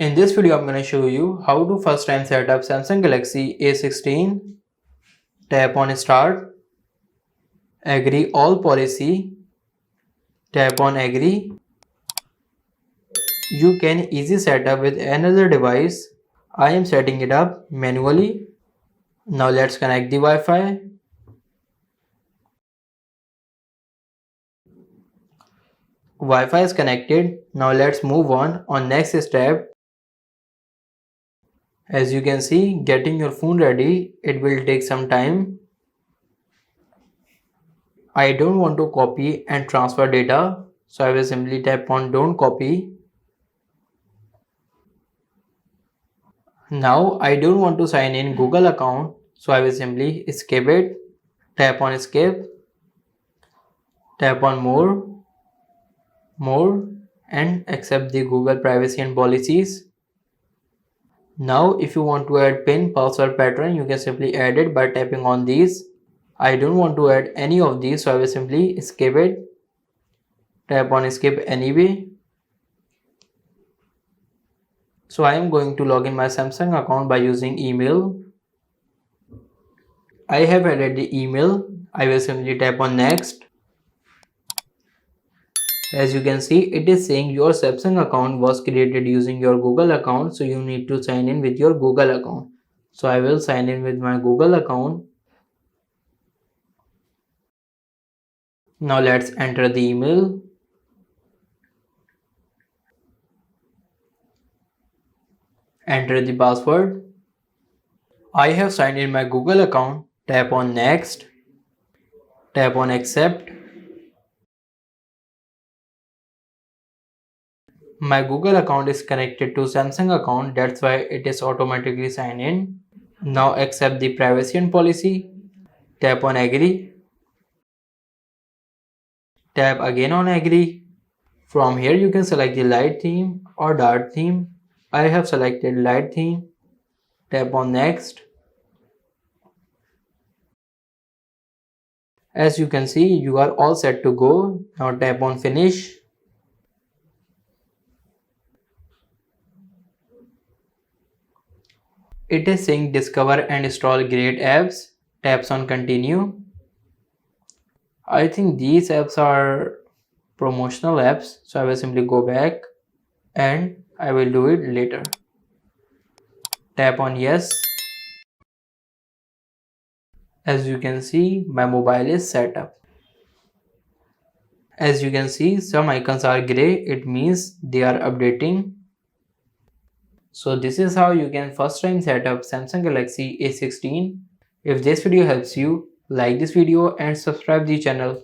In this video, I'm going to show you how to first time set up Samsung Galaxy A16. Tap on Start, Agree All Policy, tap on Agree. You can easily set up with another device. I am setting it up manually. Now let's connect the Wi-Fi. Wi-Fi is connected. Now let's move on next step. As you can see, getting your phone ready, it will take some time. I don't want to copy and transfer data, so I will simply tap on don't copy. Now I don't want to sign in Google account, so I will simply skip it. Tap on skip, tap on more, and accept the Google privacy and policies. Now if you want to add pin, password, pattern, you can simply add it by tapping on these. I don't want to add any of these, so I will simply skip it. Tap on skip anyway. So I am going to log in my Samsung account by using email. I have added the email. I will simply tap on next. As you can see, it is saying your Samsung account was created using your Google account, so you need to sign in with your Google account. So I will sign in with my Google account. Now let's enter the email. Enter the password. I have signed in my Google account. Tap on next. Tap on accept. My Google account is connected to Samsung account, that's why it is automatically signed in. Now accept the privacy and policy. Tap on agree. Tap again on agree. From here you can select the light theme or dark theme. I have selected light theme. Tap on next. As you can see, you are all set to go. Now tap on finish. It is saying discover and install great apps. Taps on continue. I think these apps are promotional apps, so I will simply go back and I will do it later. Tap on yes. As you can see, my mobile is set up. As you can see, some icons are gray, it means they are updating. So this is how you can first time set up Samsung Galaxy A16. If this video helps you, like this video and subscribe the channel.